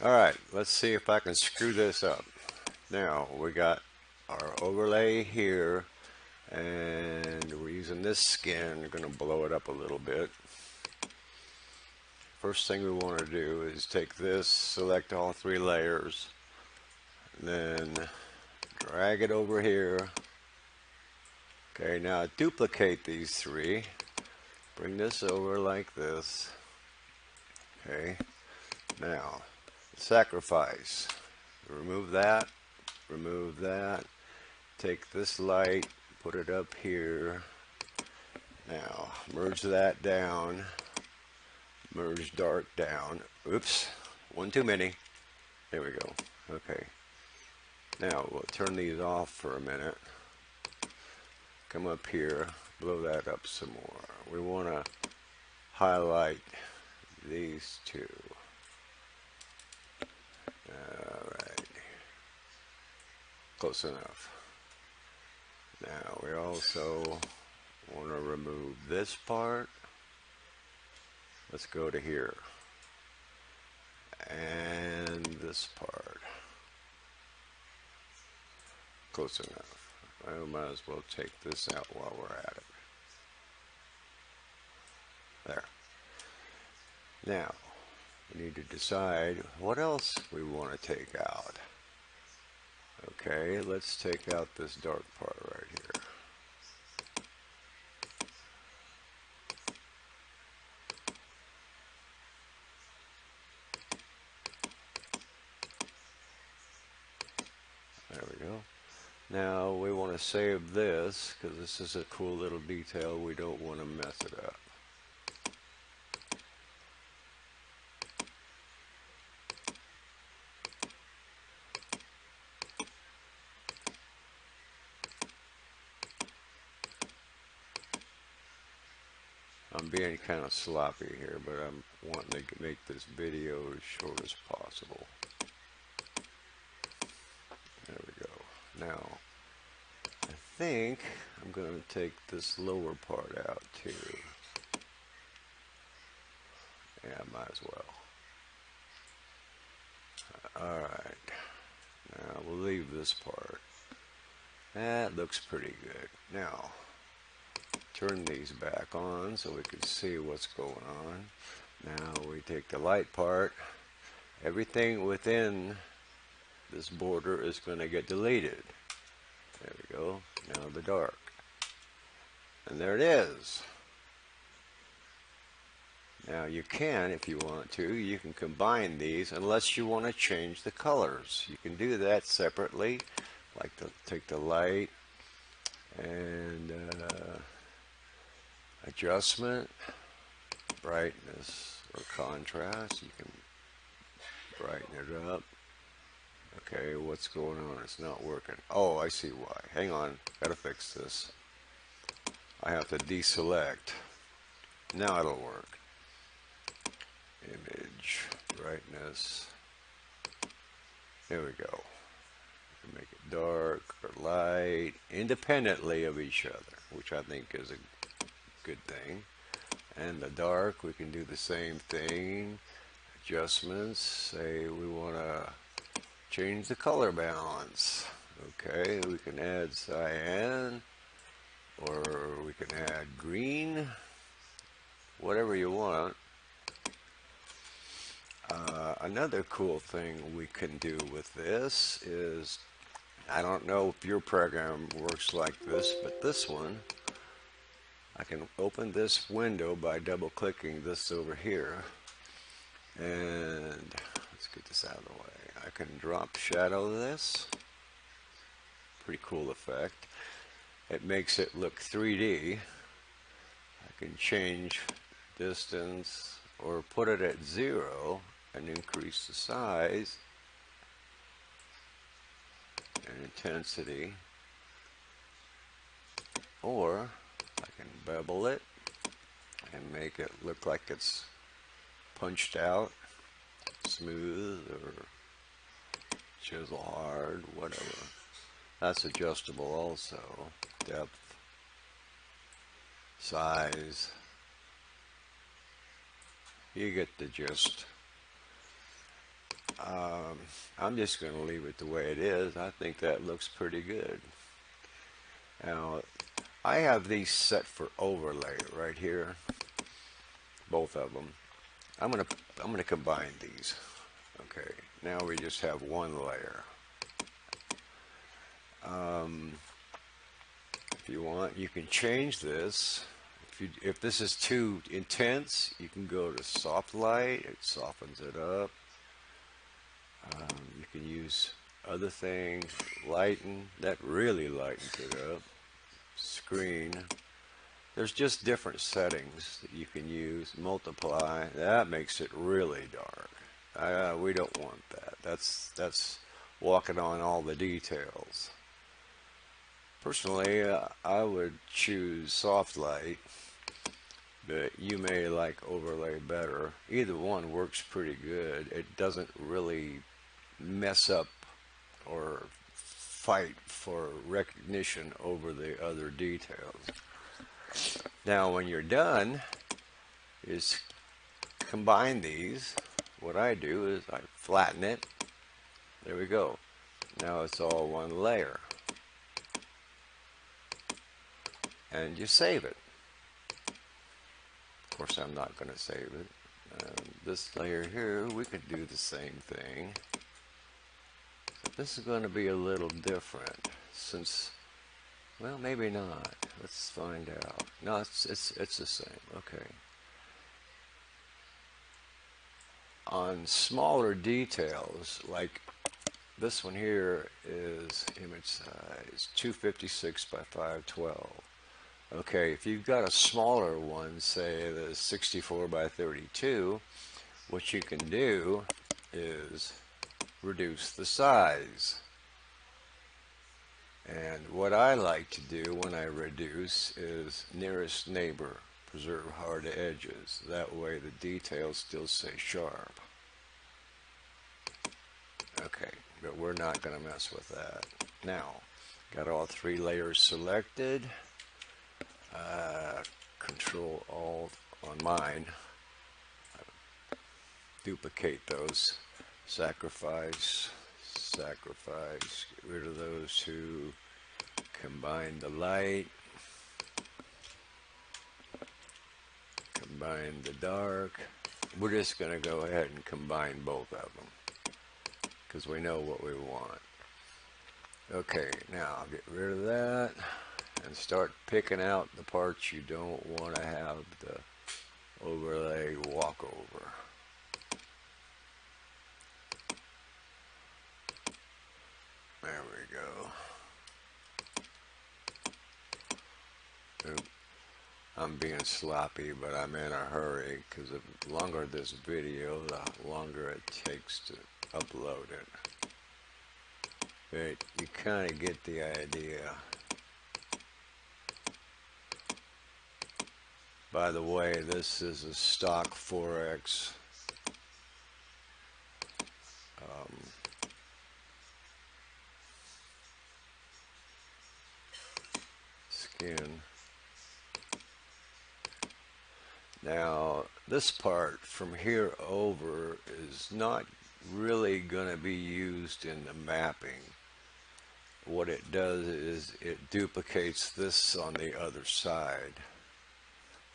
Alright, let's see if I can screw this up. Now, we got our overlay here, and we're using this skin. We're going to blow it up a little bit. First thing we want to do is take this, select all three layers, then drag it over here. Okay, now duplicate these three. Bring this over like this. Okay, now sacrifice. Remove that, take this light, put it up here. Now merge that down, merge dark down. Oops, one too many. There we go. Okay, now we'll turn these off for a minute. Come up here, blow that up some more. We want to highlight these two. Alright, close enough. Now we also want to remove this part. Let's go to here. And this part. Close enough. I might as well take this out while we're at it. There. Now, we need to decide what else we want to take out. Okay, let's take out this dark part right here. There we go. Now we want to save this because this is a cool little detail. We don't want to mess it up. I'm being kind of sloppy here, but I'm wanting to make this video as short as possible. There we go. Now, I think I'm going to take this lower part out too. Yeah, might as well. Alright, now we'll leave this part. That looks pretty good. Now, turn these back on so we can see what's going on. Now we take the light part. Everything within this border is going to get deleted. There we go. Now the dark. And there it is. Now you can, if you want to, you can combine these unless you want to change the colors. You can do that separately, like take the light and adjustment, brightness or contrast. You can brighten it up. Okay, what's going on? It's not working. Oh, I see why. Hang on, gotta fix this. I have to deselect. Now it'll work. Image, brightness. There we go. You can make it dark or light, independently of each other, which I think is a good thing. And the dark, we can do the same thing. Adjustments, say we want to change the color balance. Okay, we can add cyan, or we can add green, whatever you want. Another cool thing we can do with this is, I don't know if your program works like this, but this one, I can open this window by double clicking this over here, and let's get this out of the way. I can drop shadow this. Pretty cool effect. It makes it look 3D. I can change distance or put it at 0 and increase the size and intensity, or I can bevel it and make it look like it's punched out, smooth or chisel hard, whatever. That's adjustable also. Depth, size, you get the gist. I'm just going to leave it the way it is. I think that looks pretty good. Now, I have these set for overlay right here, both of them. I'm gonna combine these. Okay, now we just have one layer. If you want, you can change this. If this is too intense, you can go to soft light. It softens it up. You can use other things. Lighten, that really lightens it up. Screen. There's just different settings that you can use. Multiply, that makes it really dark. We don't want that. That's walking on all the details. Personally, I would choose soft light, but you may like overlay better. Either one works pretty good. It doesn't really mess up or fight for recognition over the other details. Now when you're done is combine these. What I do is I flatten it. There we go. Now it's all one layer. And you save it. Of course I'm not going to save it. This layer here, we could do the same thing. But this is going to be a little different since, well, maybe not. Let's find out. No, it's the same. Okay. On smaller details, like this one here is image size 256 by 512. Okay, if you've got a smaller one, say the 64 by 32, what you can do is reduce the size. And what I like to do when I reduce is nearest neighbor, preserve hard edges. That way the details still stay sharp. Okay, but we're not going to mess with that. Now, got all three layers selected. Control Alt on mine. Duplicate those. Sacrifice. Get rid of those two. Combine the light. Combine the dark. We're just going to go ahead and combine both of them because we know what we want. Okay, now I'll get rid of that and start picking out the parts you don't want to have the overlay walk over. There we go. Oop. I'm being sloppy, but I'm in a hurry because the longer this video, the longer it takes to upload it. But you kind of get the idea. By the way, this is a stock 4X skin. Now, this part from here over is not really going to be used in the mapping. What it does is it duplicates this on the other side.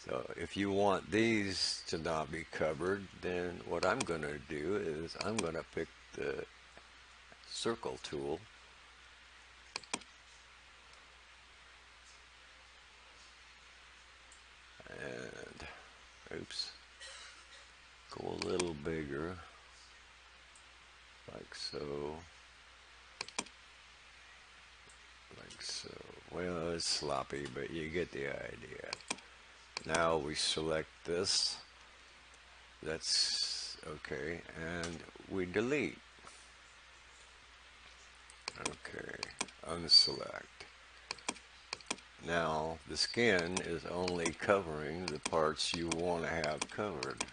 So if you want these to not be covered, then what I'm going to do is I'm going to pick the circle tool and oops, go a little bigger like so, like so. Well, it's sloppy, but you get the idea. Now we select this, that's okay, and we delete. Okay, unselect. Now the skin is only covering the parts you want to have covered.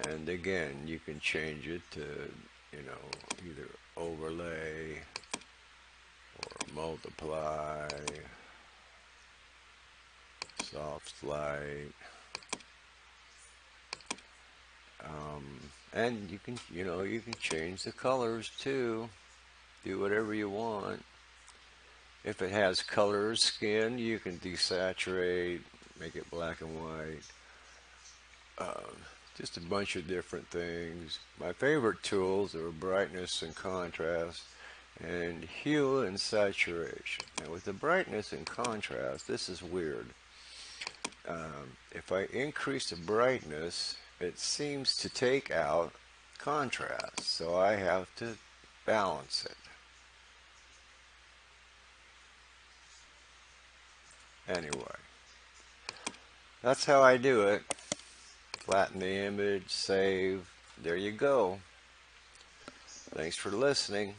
And again, you can change it to, you know, either overlay or multiply, soft light. And you can change the colors too. Do whatever you want. If it has color skin, you can desaturate, make it black and white. Just a bunch of different things. My favorite tools are brightness and contrast and hue and saturation. Now with the brightness and contrast, this is weird. If I increase the brightness, it seems to take out contrast, so I have to balance it. Anyway, that's how I do it. Flatten the image, save. There you go. Thanks for listening.